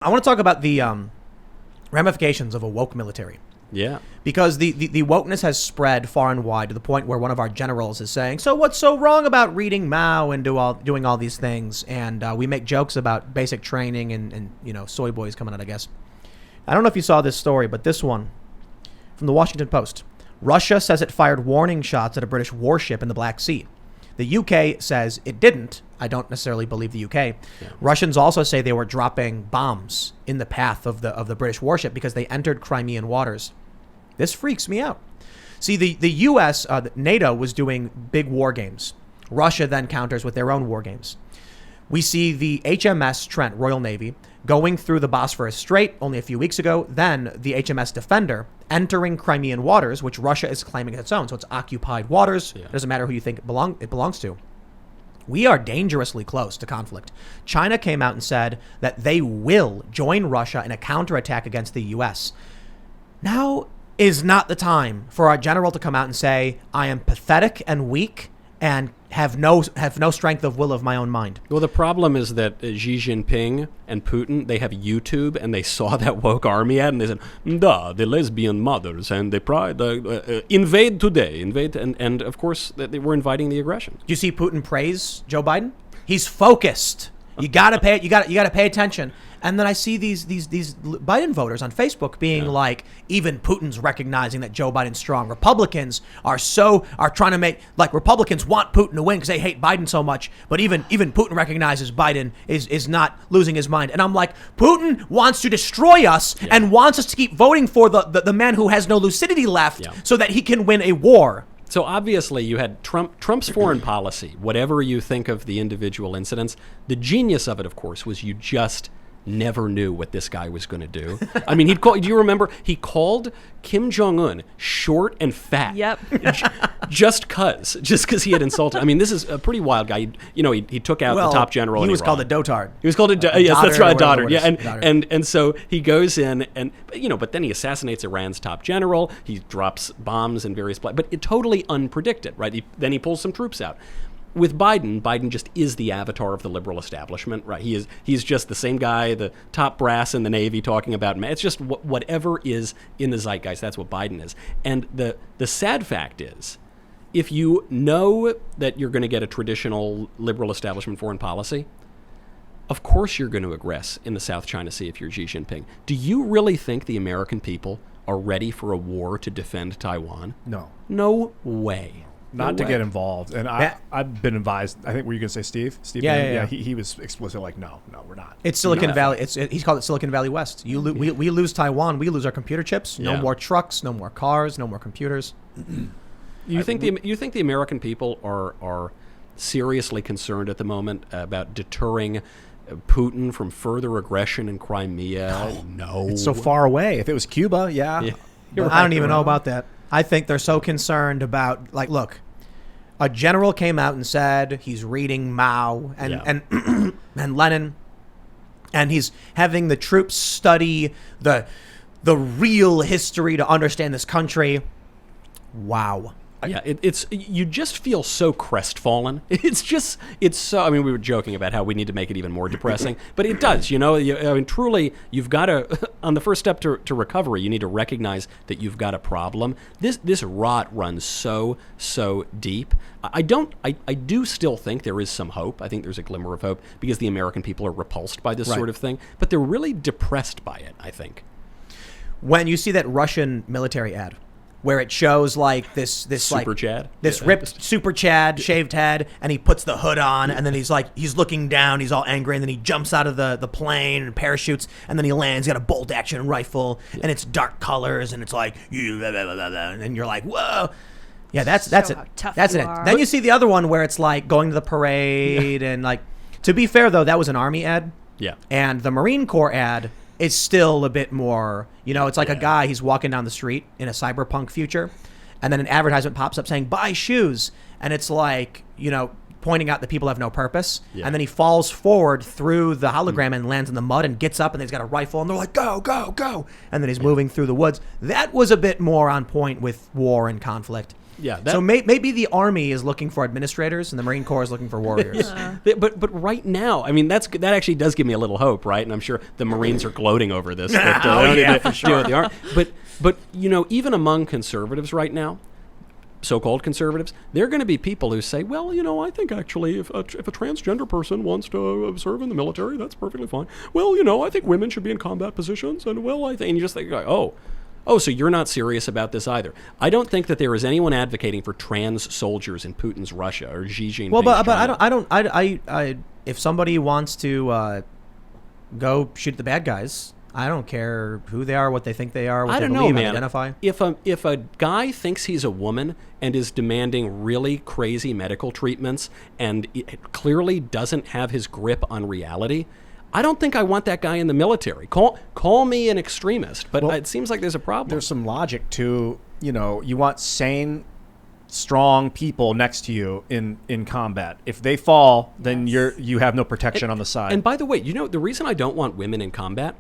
I want to talk about the ramifications of a woke military. Yeah. Because the wokeness has spread far and wide to the point where one of our generals is saying, so what's so wrong about reading Mao and doing all these things? And we make jokes about basic training and soy boys coming out, I guess. I don't know if you saw this story, but this one from the Washington Post. Russia says it fired warning shots at a British warship in the Black Sea. The UK says it didn't. I don't necessarily believe the UK. Yeah. Russians also say they were dropping bombs in the path of the British warship because they entered Crimean waters. This freaks me out. See, the US, NATO was doing big war games. Russia then counters with their own war games. We see the HMS Trent, Royal Navy, going through the Bosphorus Strait only a few weeks ago. Then the HMS Defender entering Crimean waters, which Russia is claiming as its own. So it's occupied waters. Yeah. It doesn't matter who you think it belongs to. We are dangerously close to conflict. China came out and said that they will join Russia in a counterattack against the U.S. Now is not the time for our general to come out and say, I am pathetic and weak and have no strength of will of my own mind. Well, the problem is that Xi Jinping and Putin, they have YouTube, and they saw that woke army ad, and they said, the lesbian mothers and the pride, invade today, and of course, they were inviting the aggression. Do you see Putin praise Joe Biden? He's focused. You gotta pay attention. And then I see these Biden voters on Facebook being like, even Putin's recognizing that Joe Biden's strong. Republicans are trying to make, like, Republicans want Putin to win because they hate Biden so much. But even Putin recognizes Biden is not losing his mind. And I'm like, Putin wants to destroy us and wants us to keep voting for the man who has no lucidity left so that he can win a war. So obviously you had Trump's foreign policy, whatever you think of the individual incidents. The genius of it, of course, was you just never knew what this guy was going to do. I mean, do you remember? He called Kim Jong-un short and fat. Yep. just because he had insulted. I mean, this is a pretty wild guy. He took out the top general. He was called a dotard. He was called a yes, that's right, a dotard. Yeah, and so he goes in but then he assassinates Iran's top general. He drops bombs in various places, but it totally unpredicted, right? Then he pulls some troops out. With Biden just is the avatar of the liberal establishment, right? He's just the same guy, the top brass in the Navy talking about, it's just whatever is in the zeitgeist, that's what Biden is. And the sad fact is, if you know that you're going to get a traditional liberal establishment foreign policy, of course you're going to aggress in the South China Sea if you're Xi Jinping. Do you really think the American people are ready for a war to defend Taiwan? No. No way. Not to get involved. And I've been advised, I think, were you going to say Steve? Yeah. He was explicitly like, no, we're not. It's Silicon Valley. He's called it Silicon Valley West. We lose Taiwan. We lose our computer chips. No more trucks, no more cars, no more computers. You think the American people are seriously concerned at the moment about deterring Putin from further aggression in Crimea? Oh, no. It's so far away. If it was Cuba, yeah. I don't even know about that. I think they're so concerned about, like, look, a general came out and said he's reading Mao and Lenin, and he's having the troops study the real history to understand this country. Wow. Yeah, it's you just feel so crestfallen. It's so. I mean, we were joking about how we need to make it even more depressing, but it does. Truly, you've got to on the first step to recovery. You need to recognize that you've got a problem. This rot runs so deep. I do still think there is some hope. I think there's a glimmer of hope because the American people are repulsed by this sort of thing, but they're really depressed by it, I think. When you see that Russian military ad, where it shows like this Super Chad? Ripped Super Chad, shaved head, and he puts the hood on, and then he's looking down, he's all angry, and then he jumps out of the plane and parachutes, and then he lands, he's got a bolt action rifle, and it's dark colors, and it's like, and you're like, whoa. Yeah, that's it. That's it. Then you see the other one where it's like going to the parade, and like, to be fair though, that was an Army ad. Yeah. And the Marine Corps ad is still a bit more, it's like a guy, he's walking down the street in a cyberpunk future, and then an advertisement pops up saying, buy shoes. And it's like, pointing out that people have no purpose. Yeah. And then he falls forward through the hologram and lands in the mud and gets up, and he's got a rifle, and they're like, go, go, go. And then he's moving through the woods. That was a bit more on point with war and conflict. Yeah. So maybe the Army is looking for administrators and the Marine Corps is looking for warriors. But right now, I mean, that actually does give me a little hope, right? And I'm sure the Marines are gloating over this. For sure. But even among conservatives right now, so-called conservatives, there are going to be people who say, well, I think actually if a transgender person wants to serve in the military, that's perfectly fine. Well, I think women should be in combat positions, and and you just think, oh, so you're not serious about this either. I don't think that there is anyone advocating for trans soldiers in Putin's Russia or Xi Jinping's Well, but China. I if somebody wants to go shoot the bad guys, I don't care who they are, what they think they are, what I they don't believe know, and man. identify. If a guy thinks he's a woman and is demanding really crazy medical treatments and it clearly doesn't have his grip on reality, I don't think I want that guy in the military. Call me an extremist, but it seems like there's a problem. There's some logic to, you want sane, strong people next to you in combat. If they fall, then you have no protection on the side. And by the way, the reason I don't want women in combat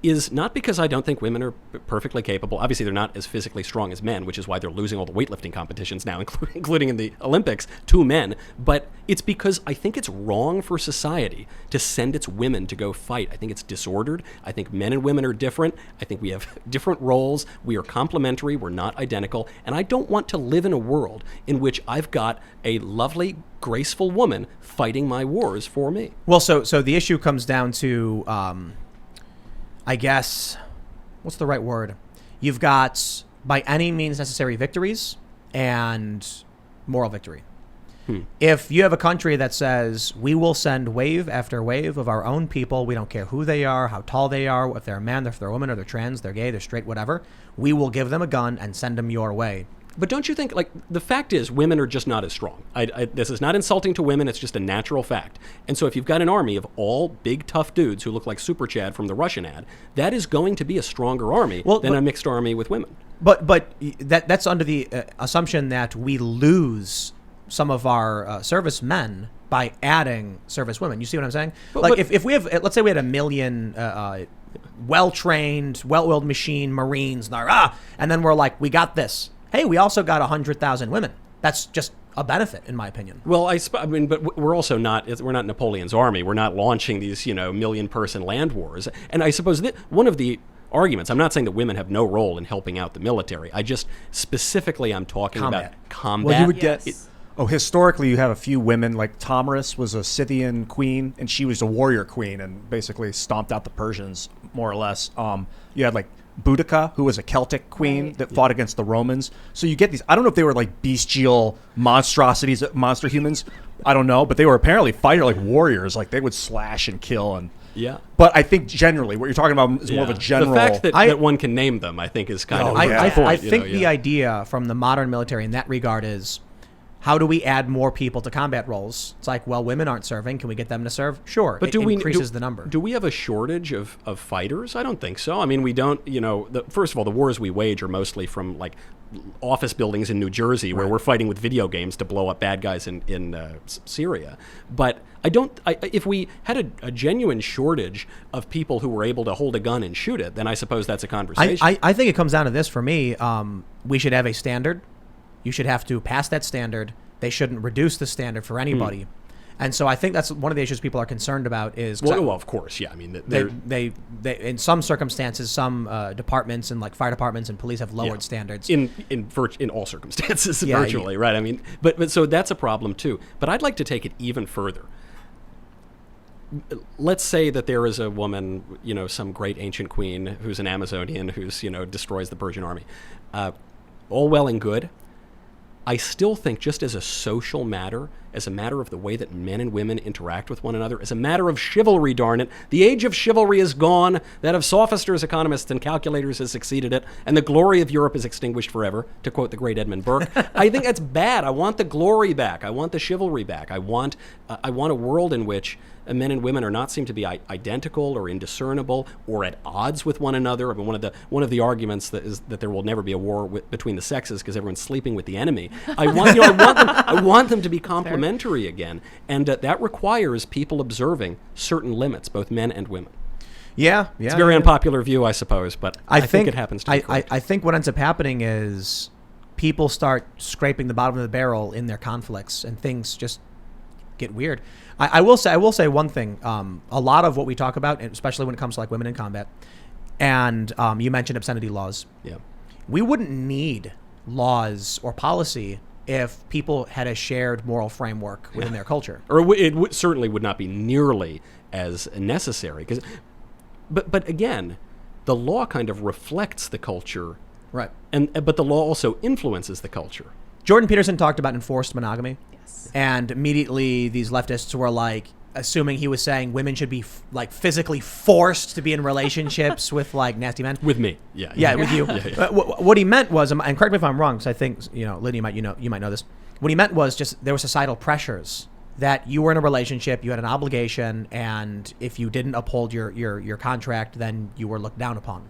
is not because I don't think women are perfectly capable. Obviously, they're not as physically strong as men, which is why they're losing all the weightlifting competitions now, including in the Olympics, to men. But it's because I think it's wrong for society to send its women to go fight. I think it's disordered. I think men and women are different. I think we have different roles. We are complementary. We're not identical. And I don't want to live in a world in which I've got a lovely, graceful woman fighting my wars for me. Well, so the issue comes down to... I guess, what's the right word? You've got by any means necessary victories and moral victory. If you have a country that says we will send wave after wave of our own people, we don't care who they are, how tall they are, if they're a man, if they're a woman, or they're trans, they're gay, they're straight, whatever, we will give them a gun and send them your way. But don't you think, the fact is, women are just not as strong. This is not insulting to women. It's just a natural fact. And so if you've got an army of all big, tough dudes who look like Super Chad from the Russian ad, that is going to be a stronger army than a mixed army with women. But that's under the assumption that we lose some of our servicemen by adding service women. You see what I'm saying? If we have, let's say we had 1 million well-trained, well-oiled machine Marines, and then we're like, we got this. Hey, we also got 100,000 women. That's just a benefit, in my opinion. Well, but we're also we're not Napoleon's army. We're not launching these, million-person land wars. And I suppose that one of the arguments, I'm not saying that women have no role in helping out the military. I just specifically, I'm talking about combat. Well, you would get... historically, you have a few women, like Tomyris was a Scythian queen, and she was a warrior queen and basically stomped out the Persians, more or less. You had, Boudica, who was a Celtic queen that fought against the Romans. So you get these, I don't know if they were bestial monstrosities, monster humans. I don't know, but they were apparently fighting like warriors. They would slash and kill. But I think generally what you're talking about is more of a general... The fact that one can name them, I think, is kind of... I think the idea from the modern military in that regard is, how do we add more people to combat roles? It's like, well, women aren't serving. Can we get them to serve? Sure. But it increases the number. Do we have a shortage of fighters? I don't think so. I mean, we don't, first of all, the wars we wage are mostly from office buildings in New Jersey where we're fighting with video games to blow up bad guys in Syria. But if we had a genuine shortage of people who were able to hold a gun and shoot it, then I suppose that's a conversation. I think it comes down to this for me. We should have a standard. You should have to pass that standard. They shouldn't reduce the standard for anybody. And so I think that's one of the issues people are concerned about is... Well, of course, yeah. I mean, they in some circumstances, some departments and fire departments and police have lowered standards. In all circumstances, virtually, right? I mean, but so that's a problem too. But I'd like to take it even further. Let's say that there is a woman, some great ancient queen who's an Amazonian who's, destroys the Persian army. All well and good. I still think just as a social matter, as a matter of the way that men and women interact with one another, as a matter of chivalry, darn it, the age of chivalry is gone, that of sophisters, economists, and calculators has succeeded it, and the glory of Europe is extinguished forever, to quote the great Edmund Burke. I think that's bad. I want the glory back. I want the chivalry back. I want a world in which men and women are not seen to be identical or indiscernible or at odds with one another. I mean, one of the arguments is that there will never be a war between the sexes because everyone's sleeping with the enemy. I want them to be complementary again, and that requires people observing certain limits, both men and women. Yeah. It's a very unpopular view, I suppose, but I think it happens to be correct. I think what ends up happening is people start scraping the bottom of the barrel in their conflicts, and things just get weird. I will say one thing. A lot of what we talk about, especially when it comes to like women in combat, and you mentioned obscenity laws. Yeah. We wouldn't need laws or policy if people had a shared moral framework within their culture. Or it certainly would not be nearly as necessary. But again, the law kind of reflects the culture. Right. But the law also influences the culture. Jordan Peterson talked about enforced monogamy. Yes. And immediately these leftists were like, assuming he was saying women should be like physically forced to be in relationships with like nasty men. With me, yeah, with you. Yeah. What he meant was, and correct me if I'm wrong, because I think Lydia you might know this. What he meant was just there were societal pressures that you were in a relationship, you had an obligation, and if you didn't uphold your contract, then you were looked down upon.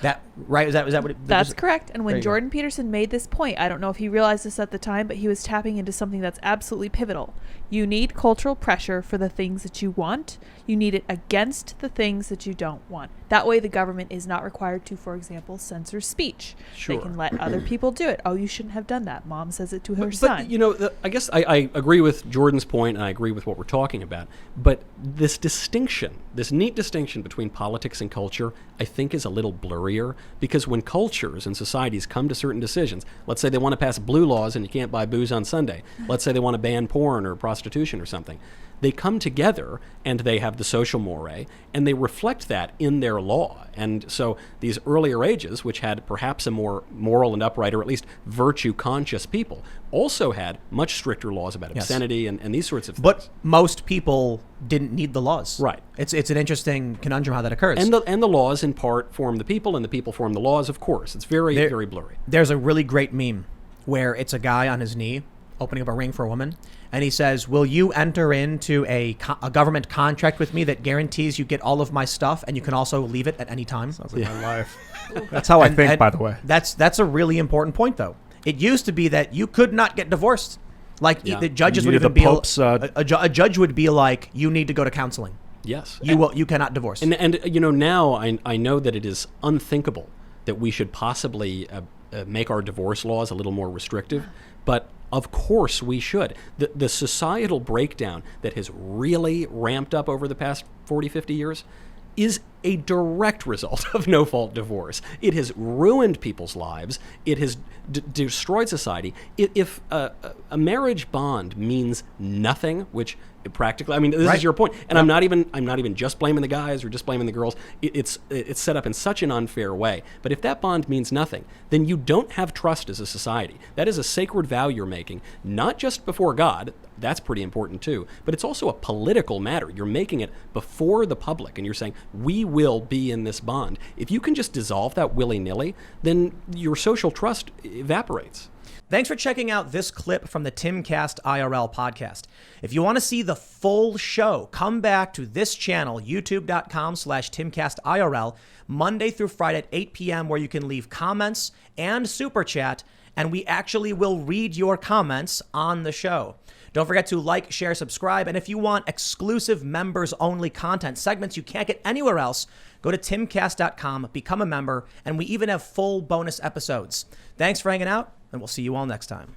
That right? Is that what? That's correct. And when go. Jordan Peterson made this point, I don't know if he realized this at the time, but he was tapping into something that's absolutely pivotal. You need cultural pressure for the things that you want. You need it against the things that you don't want. That way the government is not required to, for example, censor speech. Sure. They can let other people do it. Oh, you shouldn't have done that. Mom says it to her son. But I guess I agree with Jordan's point, and I agree with what we're talking about. But this distinction, this neat distinction between politics and culture, I think is a little blurrier, because when cultures and societies come to certain decisions, let's say they want to pass blue laws and you can't buy booze on Sunday. Let's say they want to ban porn or prostitution or something. They come together and they have the social mores, and they reflect that in their law. And so these earlier ages, which had perhaps a more moral and upright, or at least virtue-conscious people, also had much stricter laws about obscenity and these sorts of things. But most people didn't need the laws. Right. It's an interesting conundrum how that occurs. And the laws in part form the people, and the people form the laws, of course. It's very blurry. There's a really great meme where it's a guy on his knee opening up a ring for a woman, and he says, "Will you enter into a government contract with me that guarantees you get all of my stuff and you can also leave it at any time?" Sounds like my life. That's how I think, by the way. That's a really important point, though. It used to be that you could not get divorced. Like the judges would even be a judge would be like, "You need to go to counseling. Yes. You cannot divorce." And now I know that it is unthinkable that we should possibly make our divorce laws a little more restrictive, but of course we should. The societal breakdown that has really ramped up over the past 40, 50 years is a direct result of no-fault divorce. It has ruined people's lives. It has destroyed society. If a marriage bond means nothing, which practically, I mean, this is your point, and I'm not even just blaming the guys or just blaming the girls. It's set up in such an unfair way. But if that bond means nothing, then you don't have trust as a society. That is a sacred vow you're making, not just before God. That's pretty important too. But it's also a political matter. You're making it before the public, and you're saying, we will be in this bond. If you can just dissolve that willy-nilly, then your social trust evaporates. Thanks for checking out this clip from the Timcast IRL podcast. If you want to see the full show, come back to this channel, youtube.com/TimcastIRL, Monday through Friday at 8 p.m., where you can leave comments and super chat, and we actually will read your comments on the show. Don't forget to like, share, subscribe, and if you want exclusive members-only content, segments you can't get anywhere else, go to timcast.com, become a member, and we even have full bonus episodes. Thanks for hanging out, and we'll see you all next time.